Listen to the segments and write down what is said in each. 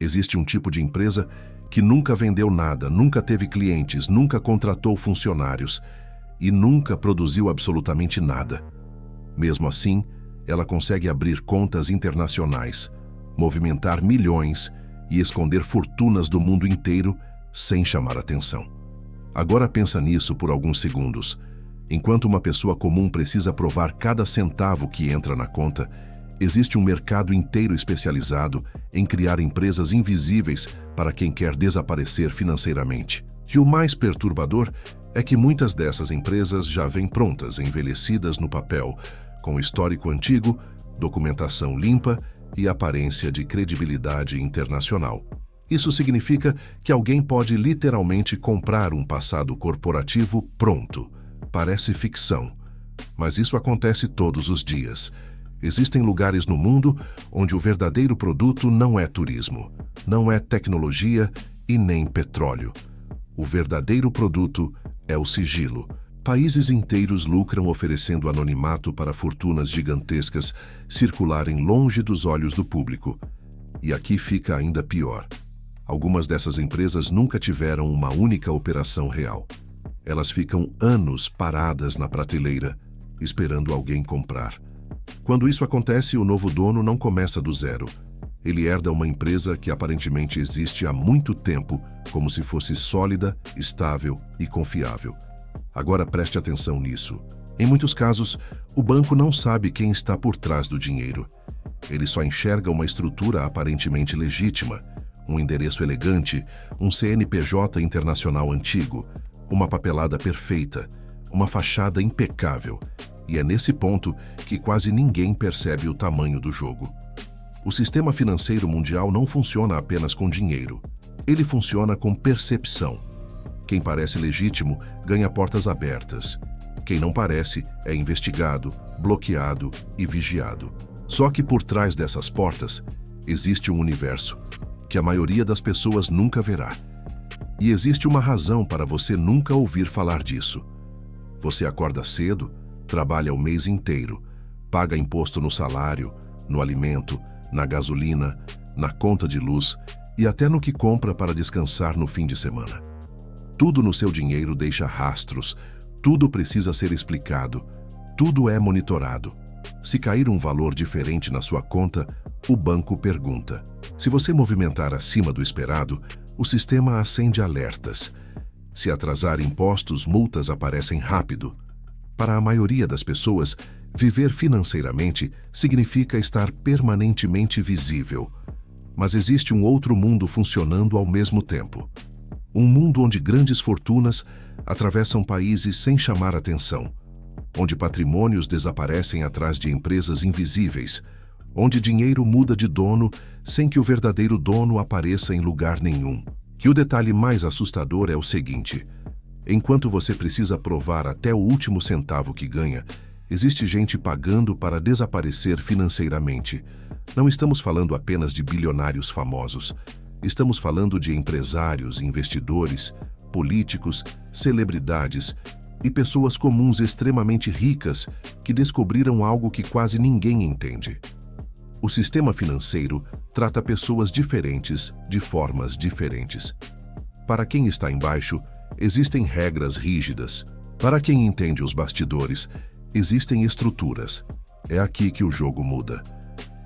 Existe um tipo de empresa que nunca vendeu nada, nunca teve clientes, nunca contratou funcionários e nunca produziu absolutamente nada. Mesmo assim, ela consegue abrir contas internacionais, movimentar milhões e esconder fortunas do mundo inteiro sem chamar atenção. Agora pensa nisso por alguns segundos. Enquanto uma pessoa comum precisa provar cada centavo que entra na conta, existe um mercado inteiro especializado em criar empresas invisíveis para quem quer desaparecer financeiramente. E o mais perturbador é que muitas dessas empresas já vêm prontas, envelhecidas no papel, com histórico antigo, documentação limpa e aparência de credibilidade internacional. Isso significa que alguém pode literalmente comprar um passado corporativo pronto. Parece ficção, mas isso acontece todos os dias. Existem lugares no mundo onde o verdadeiro produto não é turismo, não é tecnologia e nem petróleo. O verdadeiro produto é o sigilo. Países inteiros lucram oferecendo anonimato para fortunas gigantescas circularem longe dos olhos do público. E aqui fica ainda pior. Algumas dessas empresas nunca tiveram uma única operação real. Elas ficam anos paradas na prateleira, esperando alguém comprar. Quando isso acontece, o novo dono não começa do zero. Ele herda uma empresa que aparentemente existe há muito tempo, como se fosse sólida, estável e confiável. Agora preste atenção nisso. Em muitos casos, o banco não sabe quem está por trás do dinheiro. Ele só enxerga uma estrutura aparentemente legítima, um endereço elegante, um CNPJ internacional antigo, uma papelada perfeita, uma fachada impecável. E é nesse ponto que quase ninguém percebe o tamanho do jogo. O sistema financeiro mundial não funciona apenas com dinheiro. Ele funciona com percepção. Quem parece legítimo ganha portas abertas. Quem não parece é investigado, bloqueado e vigiado. Só que por trás dessas portas existe um universo que a maioria das pessoas nunca verá. E existe uma razão para você nunca ouvir falar disso. Você acorda cedo, trabalha o mês inteiro, paga imposto no salário, no alimento, na gasolina, na conta de luz e até no que compra para descansar no fim de semana. Tudo no seu dinheiro deixa rastros, tudo precisa ser explicado, tudo é monitorado. Se cair um valor diferente na sua conta, o banco pergunta. Se você movimentar acima do esperado, o sistema acende alertas. Se atrasar impostos, multas aparecem rápido. Para a maioria das pessoas, viver financeiramente significa estar permanentemente visível. Mas existe um outro mundo funcionando ao mesmo tempo. Um mundo onde grandes fortunas atravessam países sem chamar atenção, onde patrimônios desaparecem atrás de empresas invisíveis, onde dinheiro muda de dono sem que o verdadeiro dono apareça em lugar nenhum. Que o detalhe mais assustador é o seguinte: enquanto você precisa provar até o último centavo que ganha, existe gente pagando para desaparecer financeiramente. Não estamos falando apenas de bilionários famosos. Estamos falando de empresários, investidores, políticos, celebridades e pessoas comuns extremamente ricas que descobriram algo que quase ninguém entende. O sistema financeiro trata pessoas diferentes de formas diferentes. Para quem está embaixo, existem regras rígidas. Para quem entende os bastidores, existem estruturas. É aqui que o jogo muda.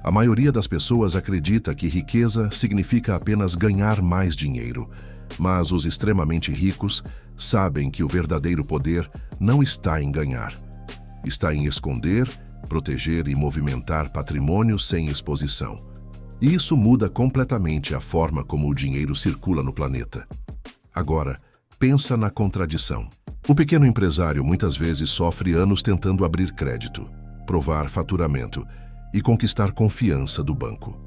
A maioria das pessoas acredita que riqueza significa apenas ganhar mais dinheiro, mas os extremamente ricos sabem que o verdadeiro poder não está em ganhar. Está em esconder, proteger e movimentar patrimônio sem exposição. E isso muda completamente a forma como o dinheiro circula no planeta. Agora, pensa na contradição. O pequeno empresário muitas vezes sofre anos tentando abrir crédito, provar faturamento e conquistar confiança do banco.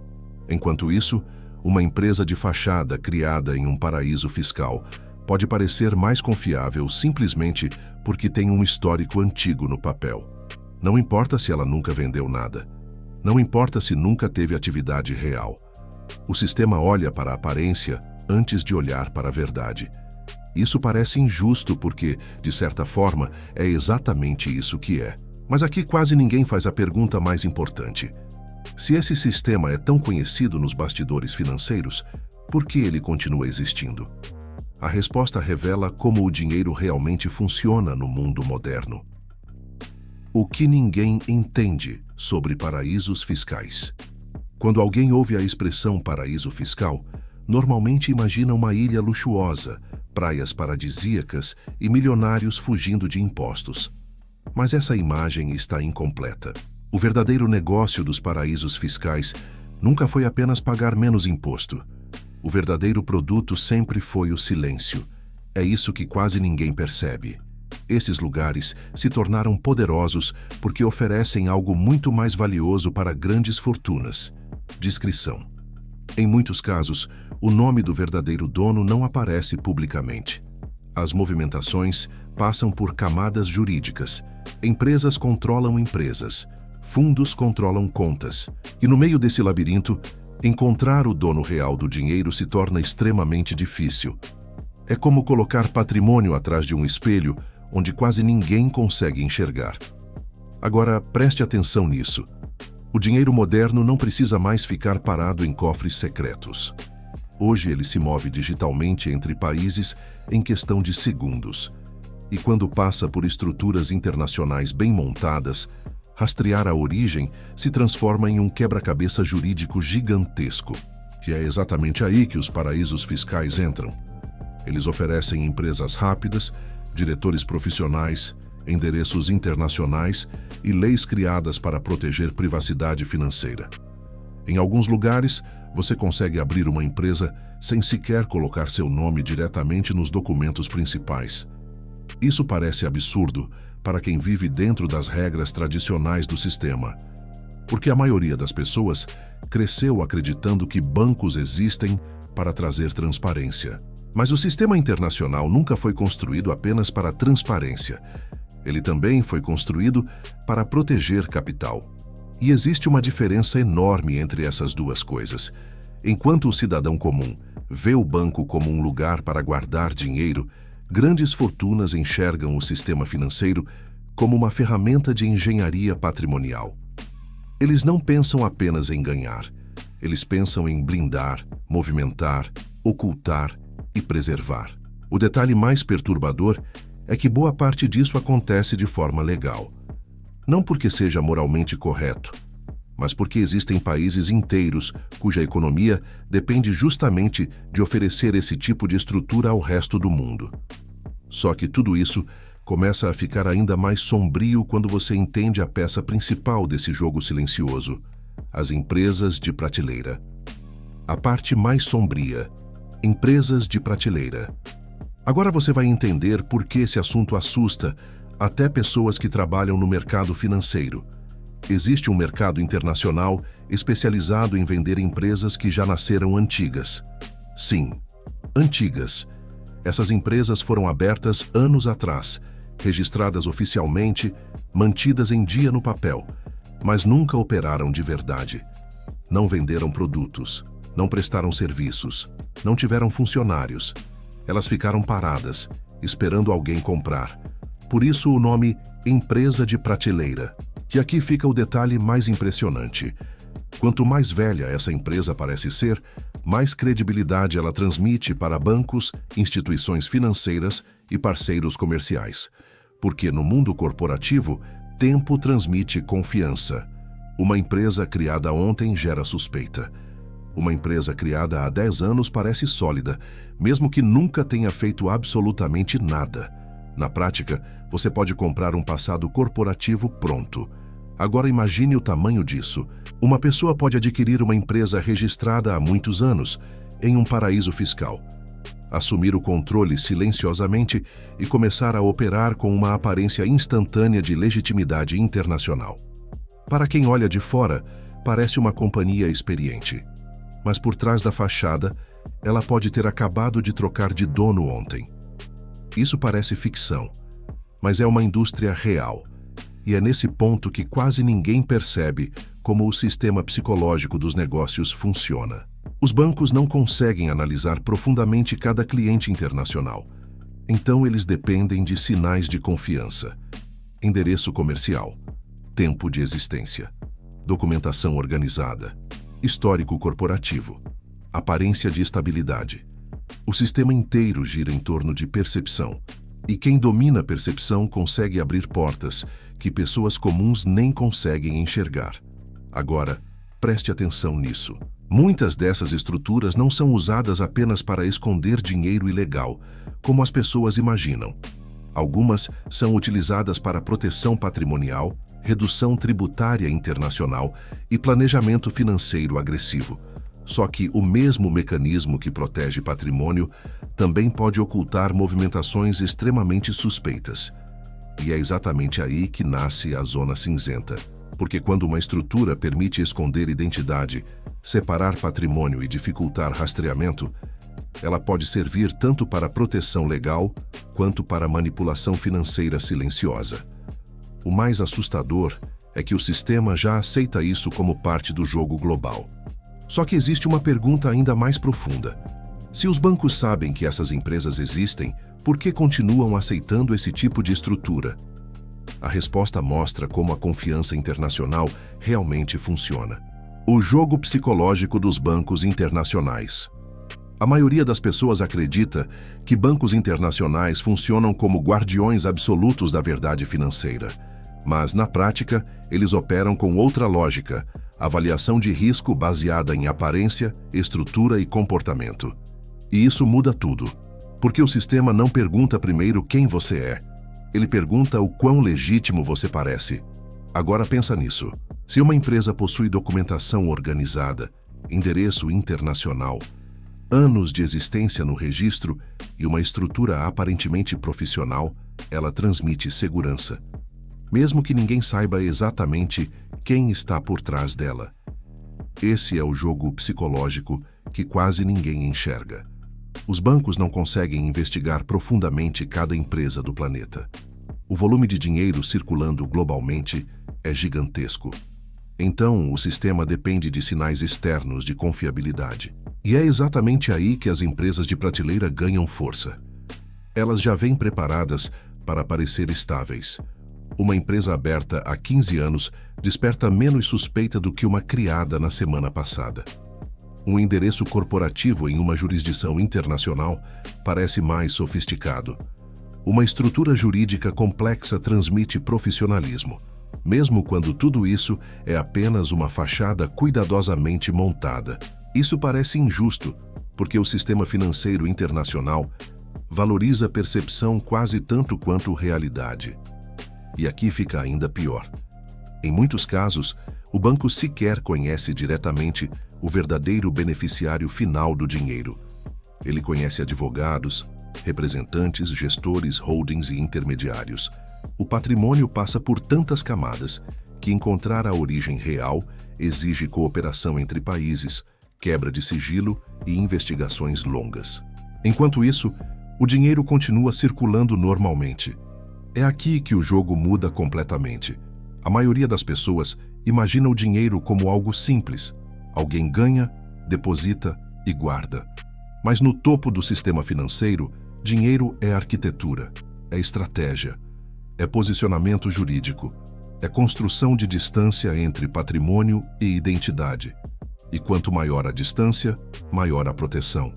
Enquanto isso, uma empresa de fachada criada em um paraíso fiscal pode parecer mais confiável simplesmente porque tem um histórico antigo no papel. Não importa se ela nunca vendeu nada. Não importa se nunca teve atividade real. O sistema olha para a aparência antes de olhar para a verdade. Isso parece injusto porque, de certa forma, é exatamente isso que é. Mas aqui quase ninguém faz a pergunta mais importante. Se esse sistema é tão conhecido nos bastidores financeiros, por que ele continua existindo? A resposta revela como o dinheiro realmente funciona no mundo moderno. O que ninguém entende sobre paraísos fiscais. Quando alguém ouve a expressão paraíso fiscal, normalmente imagina uma ilha luxuosa, praias paradisíacas e milionários fugindo de impostos. Mas essa imagem está incompleta. O verdadeiro negócio dos paraísos fiscais nunca foi apenas pagar menos imposto. O verdadeiro produto sempre foi o silêncio. É isso que quase ninguém percebe. Esses lugares se tornaram poderosos porque oferecem algo muito mais valioso para grandes fortunas: discrição. Em muitos casos, o nome do verdadeiro dono não aparece publicamente. As movimentações passam por camadas jurídicas. Empresas controlam empresas. Fundos controlam contas. E no meio desse labirinto, encontrar o dono real do dinheiro se torna extremamente difícil. É como colocar patrimônio atrás de um espelho onde quase ninguém consegue enxergar. Agora, preste atenção nisso. O dinheiro moderno não precisa mais ficar parado em cofres secretos. Hoje ele se move digitalmente entre países em questão de segundos. E quando passa por estruturas internacionais bem montadas, rastrear a origem se transforma em um quebra-cabeça jurídico gigantesco. E é exatamente aí que os paraísos fiscais entram. Eles oferecem empresas rápidas, diretores profissionais, endereços internacionais e leis criadas para proteger privacidade financeira. Em alguns lugares, você consegue abrir uma empresa sem sequer colocar seu nome diretamente nos documentos principais. Isso parece absurdo para quem vive dentro das regras tradicionais do sistema, porque a maioria das pessoas cresceu acreditando que bancos existem para trazer transparência. Mas o sistema internacional nunca foi construído apenas para transparência. Ele também foi construído para proteger capital. E existe uma diferença enorme entre essas duas coisas. Enquanto o cidadão comum vê o banco como um lugar para guardar dinheiro, grandes fortunas enxergam o sistema financeiro como uma ferramenta de engenharia patrimonial. Eles não pensam apenas em ganhar. Eles pensam em blindar, movimentar, ocultar e preservar. O detalhe mais perturbador é que boa parte disso acontece de forma legal. Não porque seja moralmente correto, mas porque existem países inteiros cuja economia depende justamente de oferecer esse tipo de estrutura ao resto do mundo. Só que tudo isso começa a ficar ainda mais sombrio quando você entende a peça principal desse jogo silencioso: as empresas de prateleira. A parte mais sombria: empresas de prateleira. Agora você vai entender por que esse assunto assusta até pessoas que trabalham no mercado financeiro. Existe um mercado internacional especializado em vender empresas que já nasceram antigas. Sim, antigas. Essas empresas foram abertas anos atrás, registradas oficialmente, mantidas em dia no papel, mas nunca operaram de verdade. Não venderam produtos, não prestaram serviços, não tiveram funcionários. Elas ficaram paradas, esperando alguém comprar. Por isso o nome empresa de prateleira. E aqui fica o detalhe mais impressionante. Quanto mais velha essa empresa parece ser, mais credibilidade ela transmite para bancos, instituições financeiras e parceiros comerciais. Porque no mundo corporativo, tempo transmite confiança. Uma empresa criada ontem gera suspeita. Uma empresa criada há 10 anos parece sólida, mesmo que nunca tenha feito absolutamente nada. Na prática, você pode comprar um passado corporativo pronto. Agora imagine o tamanho disso. Uma pessoa pode adquirir uma empresa registrada há muitos anos, em um paraíso fiscal, assumir o controle silenciosamente e começar a operar com uma aparência instantânea de legitimidade internacional. Para quem olha de fora, parece uma companhia experiente. Mas por trás da fachada, ela pode ter acabado de trocar de dono ontem. Isso parece ficção, mas é uma indústria real. E é nesse ponto que quase ninguém percebe como o sistema psicológico dos negócios funciona. Os bancos não conseguem analisar profundamente cada cliente internacional. Então eles dependem de sinais de confiança. Endereço comercial. Tempo de existência. documentação organizada, histórico corporativo, aparência de estabilidade. O sistema inteiro gira em torno de percepção, e quem domina a percepção consegue abrir portas que pessoas comuns nem conseguem enxergar. Agora, preste atenção nisso. Muitas dessas estruturas não são usadas apenas para esconder dinheiro ilegal, como as pessoas imaginam. Algumas são utilizadas para proteção patrimonial, redução tributária internacional e planejamento financeiro agressivo. Só que o mesmo mecanismo que protege patrimônio também pode ocultar movimentações extremamente suspeitas. E é exatamente aí que nasce a zona cinzenta. Porque quando uma estrutura permite esconder identidade, separar patrimônio e dificultar rastreamento, ela pode servir tanto para proteção legal quanto para manipulação financeira silenciosa. O mais assustador é que o sistema já aceita isso como parte do jogo global. Só que existe uma pergunta ainda mais profunda. Se os bancos sabem que essas empresas existem, por que continuam aceitando esse tipo de estrutura? A resposta mostra como a confiança internacional realmente funciona. O jogo psicológico dos bancos internacionais. A maioria das pessoas acredita que bancos internacionais funcionam como guardiões absolutos da verdade financeira. Mas, na prática, eles operam com outra lógica, avaliação de risco baseada em aparência, estrutura e comportamento. E isso muda tudo, porque o sistema não pergunta primeiro quem você é. Ele pergunta o quão legítimo você parece. Agora pensa nisso. Se uma empresa possui documentação organizada, endereço internacional, anos de existência no registro e uma estrutura aparentemente profissional, ela transmite segurança, mesmo que ninguém saiba exatamente quem está por trás dela. Esse é o jogo psicológico que quase ninguém enxerga. Os bancos não conseguem investigar profundamente cada empresa do planeta. O volume de dinheiro circulando globalmente é gigantesco. Então, o sistema depende de sinais externos de confiabilidade. E é exatamente aí que as empresas de prateleira ganham força. Elas já vêm preparadas para parecer estáveis. Uma empresa aberta há 15 anos desperta menos suspeita do que uma criada na semana passada. Um endereço corporativo em uma jurisdição internacional parece mais sofisticado. Uma estrutura jurídica complexa transmite profissionalismo, mesmo quando tudo isso é apenas uma fachada cuidadosamente montada. Isso parece injusto, porque o sistema financeiro internacional valoriza a percepção quase tanto quanto realidade. E aqui fica ainda pior. Em muitos casos, o banco sequer conhece diretamente o verdadeiro beneficiário final do dinheiro. Ele conhece advogados, representantes, gestores, holdings e intermediários. O patrimônio passa por tantas camadas que encontrar a origem real exige cooperação entre países, quebra de sigilo e investigações longas. Enquanto isso, o dinheiro continua circulando normalmente. É aqui que o jogo muda completamente. A maioria das pessoas imagina o dinheiro como algo simples. Alguém ganha, deposita e guarda. Mas no topo do sistema financeiro, dinheiro é arquitetura, é estratégia, é posicionamento jurídico, é construção de distância entre patrimônio e identidade. E quanto maior a distância, maior a proteção.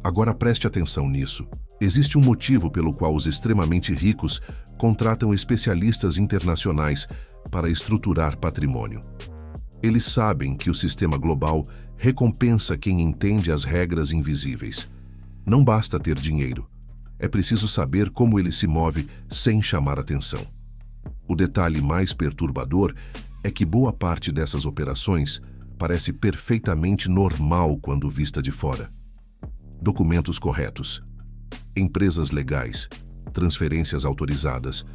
Agora preste atenção nisso. Existe um motivo pelo qual os extremamente ricos contratam especialistas internacionais para estruturar patrimônio. Eles sabem que o sistema global recompensa quem entende as regras invisíveis. Não basta ter dinheiro. É preciso saber como ele se move sem chamar atenção. O detalhe mais perturbador é que boa parte dessas operações parece perfeitamente normal quando vista de fora. Documentos corretos, empresas legais, transferências autorizadas,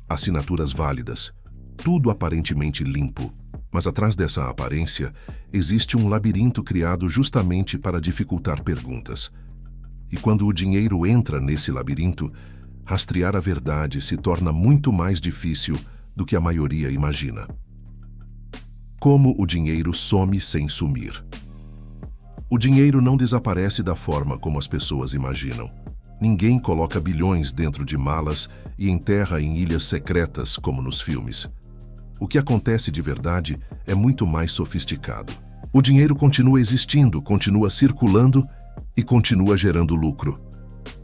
assinaturas válidas, tudo aparentemente limpo. Mas atrás dessa aparência existe um labirinto criado justamente para dificultar perguntas. E quando o dinheiro entra nesse labirinto, rastrear a verdade se torna muito mais difícil do que a maioria imagina. Como o dinheiro some sem sumir. O dinheiro não desaparece da forma como as pessoas imaginam. Ninguém coloca bilhões dentro de malas e enterra em ilhas secretas como nos filmes. O que acontece de verdade é muito mais sofisticado. O dinheiro continua existindo, continua circulando e continua gerando lucro.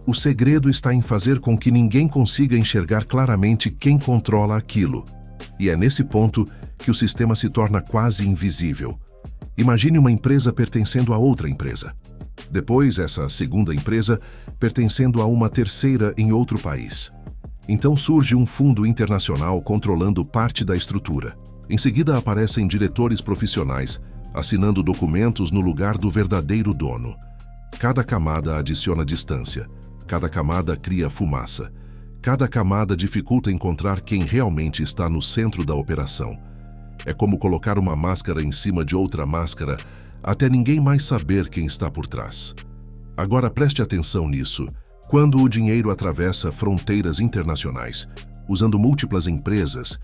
O segredo está em fazer com que ninguém consiga enxergar claramente quem controla aquilo. E é nesse ponto que o sistema se torna quase invisível. Imagine uma empresa pertencendo a outra empresa. Depois, essa segunda empresa pertencendo a uma terceira em outro país. Então surge um fundo internacional controlando parte da estrutura. Em seguida aparecem diretores profissionais, assinando documentos no lugar do verdadeiro dono. Cada camada adiciona distância. Cada camada cria fumaça. Cada camada dificulta encontrar quem realmente está no centro da operação. É como colocar uma máscara em cima de outra máscara, até ninguém mais saber quem está por trás. Agora preste atenção nisso. Quando o dinheiro atravessa fronteiras internacionais, usando múltiplas empresas,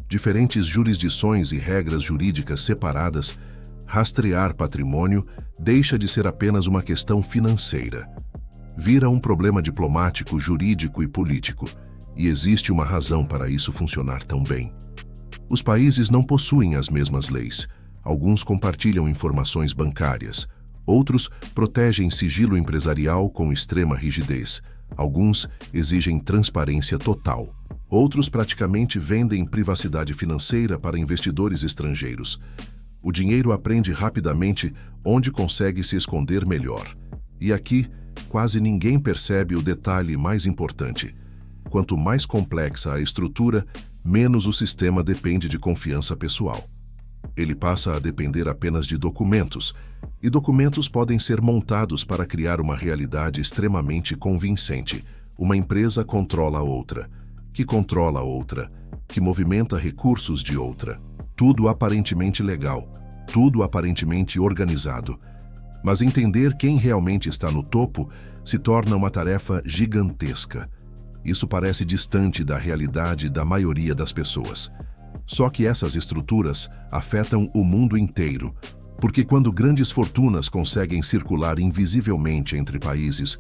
diferentes jurisdições e regras jurídicas separadas, rastrear patrimônio deixa de ser apenas uma questão financeira. Vira um problema diplomático, jurídico e político, e existe uma razão para isso funcionar tão bem. Os países não possuem as mesmas leis. Alguns compartilham informações bancárias. Outros protegem sigilo empresarial com extrema rigidez. Alguns exigem transparência total. Outros praticamente vendem privacidade financeira para investidores estrangeiros. O dinheiro aprende rapidamente onde consegue se esconder melhor. E aqui, quase ninguém percebe o detalhe mais importante. Quanto mais complexa a estrutura, menos o sistema depende de confiança pessoal. Ele passa a depender apenas de documentos, e documentos podem ser montados para criar uma realidade extremamente convincente. Uma empresa controla a outra, que controla a outra, que movimenta recursos de outra. Tudo aparentemente legal, tudo aparentemente organizado. Mas entender quem realmente está no topo se torna uma tarefa gigantesca. Isso parece distante da realidade da maioria das pessoas. Só que essas estruturas afetam o mundo inteiro, porque quando grandes fortunas conseguem circular invisivelmente entre países,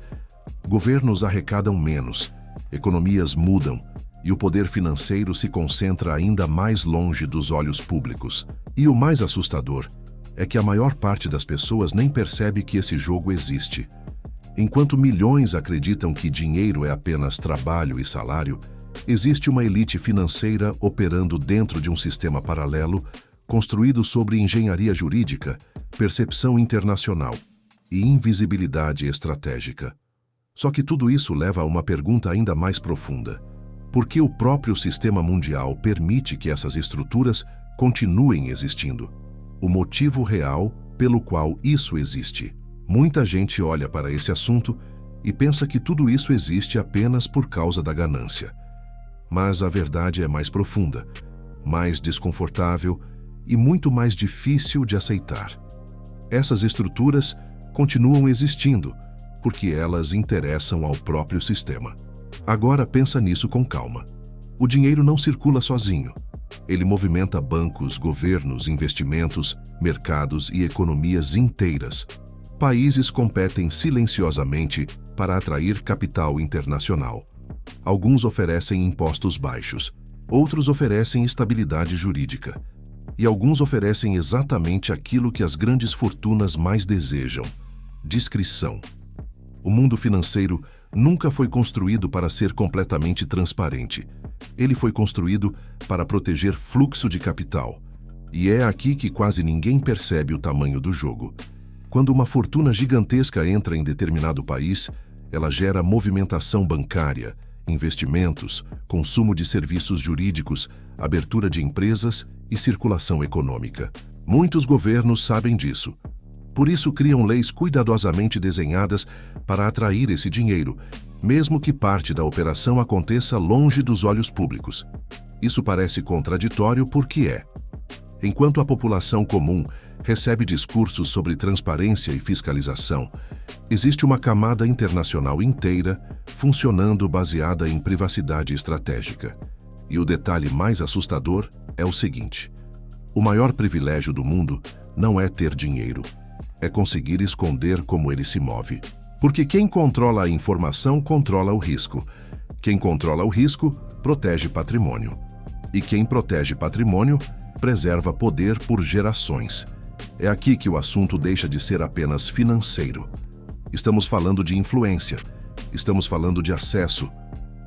governos arrecadam menos, economias mudam e o poder financeiro se concentra ainda mais longe dos olhos públicos. E o mais assustador é que a maior parte das pessoas nem percebe que esse jogo existe. Enquanto milhões acreditam que dinheiro é apenas trabalho e salário, existe uma elite financeira operando dentro de um sistema paralelo, construído sobre engenharia jurídica, percepção internacional e invisibilidade estratégica. Só que tudo isso leva a uma pergunta ainda mais profunda. Por que o próprio sistema mundial permite que essas estruturas continuem existindo? O motivo real pelo qual isso existe. Muita gente olha para esse assunto e pensa que tudo isso existe apenas por causa da ganância. Mas a verdade é mais profunda, mais desconfortável e muito mais difícil de aceitar. Essas estruturas continuam existindo porque elas interessam ao próprio sistema. Agora pensa nisso com calma. O dinheiro não circula sozinho. Ele movimenta bancos, governos, investimentos, mercados e economias inteiras. Países competem silenciosamente para atrair capital internacional. Alguns oferecem impostos baixos, outros oferecem estabilidade jurídica. E alguns oferecem exatamente aquilo que as grandes fortunas mais desejam: discrição. O mundo financeiro nunca foi construído para ser completamente transparente. Ele foi construído para proteger fluxo de capital. E é aqui que quase ninguém percebe o tamanho do jogo. Quando uma fortuna gigantesca entra em determinado país, ela gera movimentação bancária, investimentos, consumo de serviços jurídicos, abertura de empresas e circulação econômica. Muitos governos sabem disso. Por isso criam leis cuidadosamente desenhadas para atrair esse dinheiro, mesmo que parte da operação aconteça longe dos olhos públicos. Isso parece contraditório porque é. Enquanto a população comum recebe discursos sobre transparência e fiscalização, existe uma camada internacional inteira funcionando baseada em privacidade estratégica. E o detalhe mais assustador é o seguinte: o maior privilégio do mundo não é ter dinheiro, é conseguir esconder como ele se move. Porque quem controla a informação controla o risco. Quem controla o risco protege patrimônio. E quem protege patrimônio, preserva poder por gerações. É aqui que o assunto deixa de ser apenas financeiro. Estamos falando de influência, estamos falando de acesso,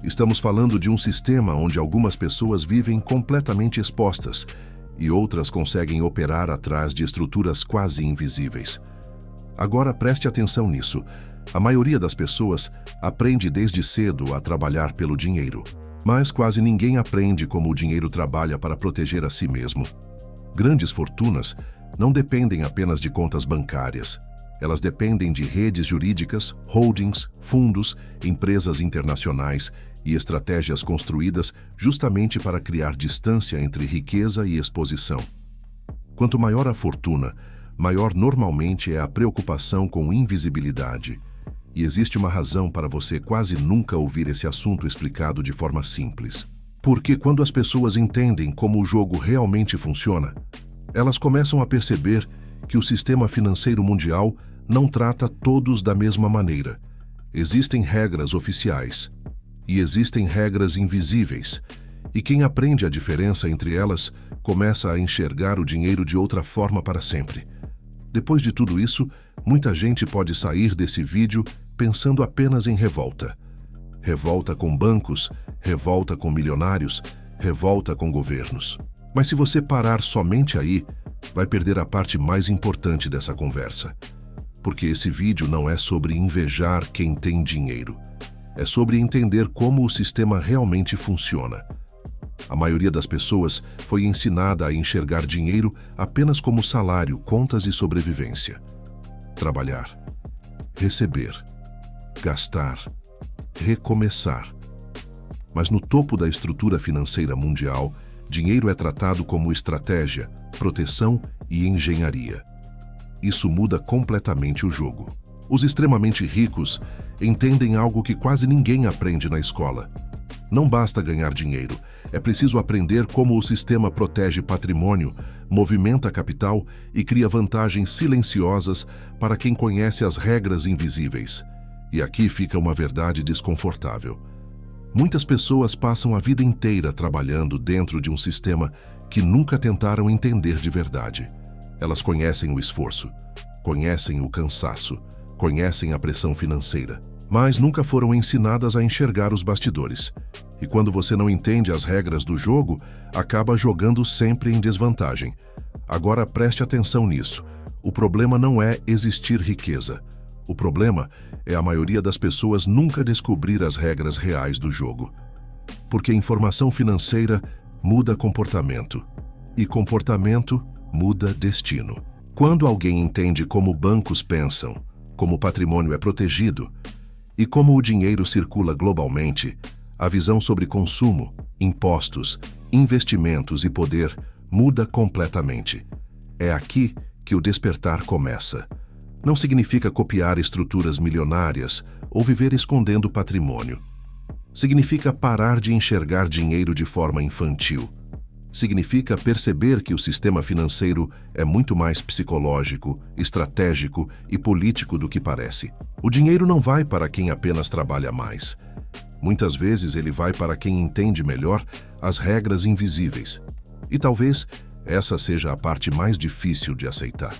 estamos falando de um sistema onde algumas pessoas vivem completamente expostas e outras conseguem operar atrás de estruturas quase invisíveis. Agora preste atenção nisso. A maioria das pessoas aprende desde cedo a trabalhar pelo dinheiro, mas quase ninguém aprende como o dinheiro trabalha para proteger a si mesmo. Grandes fortunas não dependem apenas de contas bancárias. Elas dependem de redes jurídicas, holdings, fundos, empresas internacionais e estratégias construídas justamente para criar distância entre riqueza e exposição. Quanto maior a fortuna, maior normalmente é a preocupação com invisibilidade. E existe uma razão para você quase nunca ouvir esse assunto explicado de forma simples. Porque quando as pessoas entendem como o jogo realmente funciona, elas começam a perceber que o sistema financeiro mundial não trata todos da mesma maneira. Existem regras oficiais e existem regras invisíveis, e quem aprende a diferença entre elas começa a enxergar o dinheiro de outra forma para sempre. Depois de tudo isso, muita gente pode sair desse vídeo pensando apenas em revolta. Revolta com bancos, revolta com milionários, revolta com governos. Mas se você parar somente aí, vai perder a parte mais importante dessa conversa. Porque esse vídeo não é sobre invejar quem tem dinheiro. É sobre entender como o sistema realmente funciona. A maioria das pessoas foi ensinada a enxergar dinheiro apenas como salário, contas e sobrevivência. Trabalhar, receber, gastar, recomeçar. Mas no topo da estrutura financeira mundial, dinheiro é tratado como estratégia, proteção e engenharia. Isso muda completamente o jogo. Os extremamente ricos entendem algo que quase ninguém aprende na escola. Não basta ganhar dinheiro, é preciso aprender como o sistema protege patrimônio, movimenta capital e cria vantagens silenciosas para quem conhece as regras invisíveis. E aqui fica uma verdade desconfortável. Muitas pessoas passam a vida inteira trabalhando dentro de um sistema que nunca tentaram entender de verdade. Elas conhecem o esforço, conhecem o cansaço, conhecem a pressão financeira, mas nunca foram ensinadas a enxergar os bastidores. E quando você não entende as regras do jogo, acaba jogando sempre em desvantagem. Agora preste atenção nisso. O problema não é existir riqueza. O problema é a maioria das pessoas nunca descobrir as regras reais do jogo. Porque informação financeira muda comportamento. E comportamento muda destino. Quando alguém entende como bancos pensam, como o patrimônio é protegido e como o dinheiro circula globalmente, a visão sobre consumo, impostos, investimentos e poder muda completamente. É aqui que o despertar começa. Não significa copiar estruturas milionárias ou viver escondendo patrimônio. Significa parar de enxergar dinheiro de forma infantil. Significa perceber que o sistema financeiro é muito mais psicológico, estratégico e político do que parece. O dinheiro não vai para quem apenas trabalha mais. Muitas vezes ele vai para quem entende melhor as regras invisíveis. E talvez essa seja a parte mais difícil de aceitar.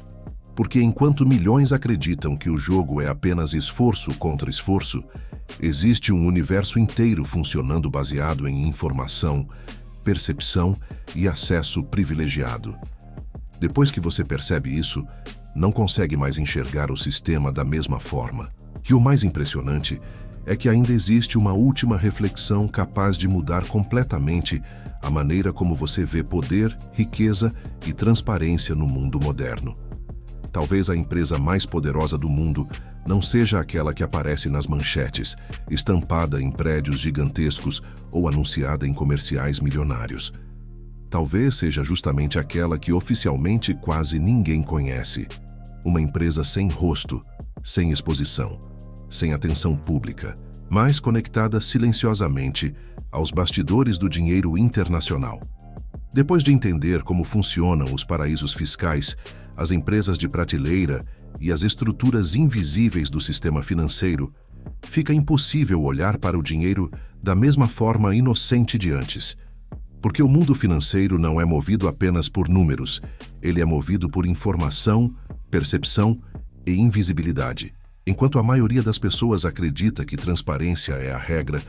Porque enquanto milhões acreditam que o jogo é apenas esforço contra esforço, existe um universo inteiro funcionando baseado em informação, percepção e acesso privilegiado. Depois que você percebe isso, não consegue mais enxergar o sistema da mesma forma. E o mais impressionante é que ainda existe uma última reflexão capaz de mudar completamente a maneira como você vê poder, riqueza e transparência no mundo moderno. Talvez a empresa mais poderosa do mundo não seja aquela que aparece nas manchetes, estampada em prédios gigantescos ou anunciada em comerciais milionários. Talvez seja justamente aquela que oficialmente quase ninguém conhece. Uma empresa sem rosto, sem exposição, sem atenção pública, mas conectada silenciosamente aos bastidores do dinheiro internacional. Depois de entender como funcionam os paraísos fiscais, as empresas de prateleira e as estruturas invisíveis do sistema financeiro, fica impossível olhar para o dinheiro da mesma forma inocente de antes. Porque o mundo financeiro não é movido apenas por números, ele é movido por informação, percepção e invisibilidade. Enquanto a maioria das pessoas acredita que transparência é a regra,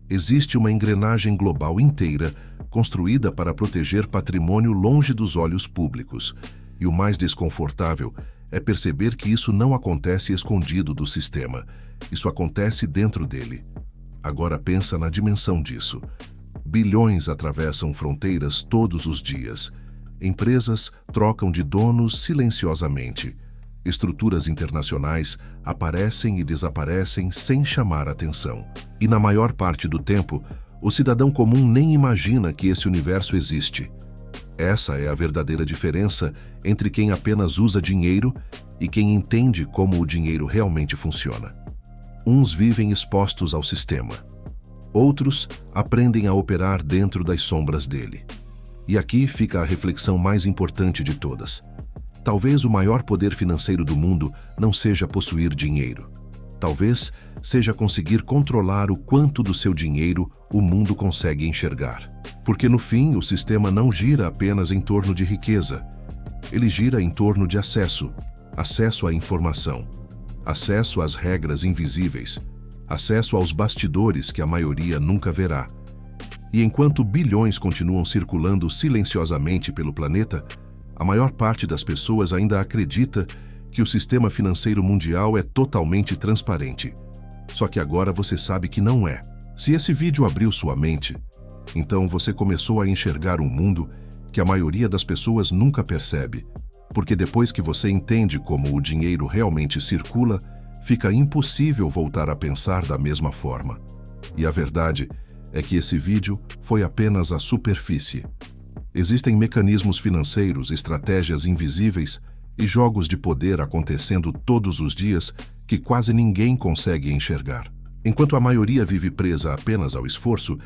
existe uma engrenagem global inteira construída para proteger patrimônio longe dos olhos públicos. E o mais desconfortável é perceber que isso não acontece escondido do sistema. Isso acontece dentro dele. Agora pensa na dimensão disso. Bilhões atravessam fronteiras todos os dias. Empresas trocam de donos silenciosamente. Estruturas internacionais aparecem e desaparecem sem chamar atenção. E na maior parte do tempo, o cidadão comum nem imagina que esse universo existe. Essa é a verdadeira diferença entre quem apenas usa dinheiro e quem entende como o dinheiro realmente funciona. Uns vivem expostos ao sistema. Outros aprendem a operar dentro das sombras dele. E aqui fica a reflexão mais importante de todas. Talvez o maior poder financeiro do mundo não seja possuir dinheiro. Talvez seja conseguir controlar o quanto do seu dinheiro o mundo consegue enxergar. Porque no fim, o sistema não gira apenas em torno de riqueza. Ele gira em torno de acesso à informação, acesso às regras invisíveis, acesso aos bastidores que a maioria nunca verá. E enquanto bilhões continuam circulando silenciosamente pelo planeta, a maior parte das pessoas ainda acredita que o sistema financeiro mundial é totalmente transparente. Só que agora você sabe que não é. Se esse vídeo abriu sua mente, então você começou a enxergar um mundo que a maioria das pessoas nunca percebe. Porque depois que você entende como o dinheiro realmente circula, fica impossível voltar a pensar da mesma forma. E a verdade é que esse vídeo foi apenas a superfície. Existem mecanismos financeiros, estratégias invisíveis e jogos de poder acontecendo todos os dias que quase ninguém consegue enxergar. Enquanto a maioria vive presa apenas ao esforço,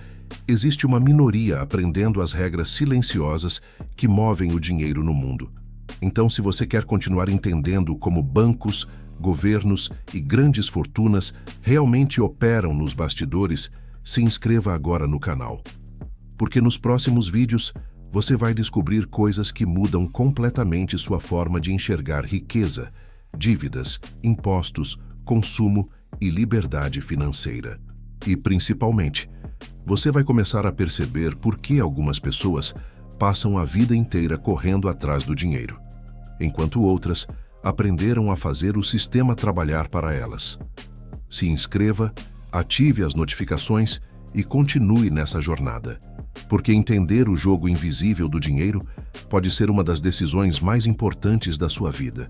existe uma minoria aprendendo as regras silenciosas que movem o dinheiro no mundo. Então, se você quer continuar entendendo como bancos, governos e grandes fortunas realmente operam nos bastidores, se inscreva agora no canal. Porque nos próximos vídeos, você vai descobrir coisas que mudam completamente sua forma de enxergar riqueza, dívidas, impostos, consumo e liberdade financeira. E, principalmente, você vai começar a perceber por que algumas pessoas passam a vida inteira correndo atrás do dinheiro, enquanto outras aprenderam a fazer o sistema trabalhar para elas. Se inscreva, ative as notificações e continue nessa jornada. Porque entender o jogo invisível do dinheiro pode ser uma das decisões mais importantes da sua vida.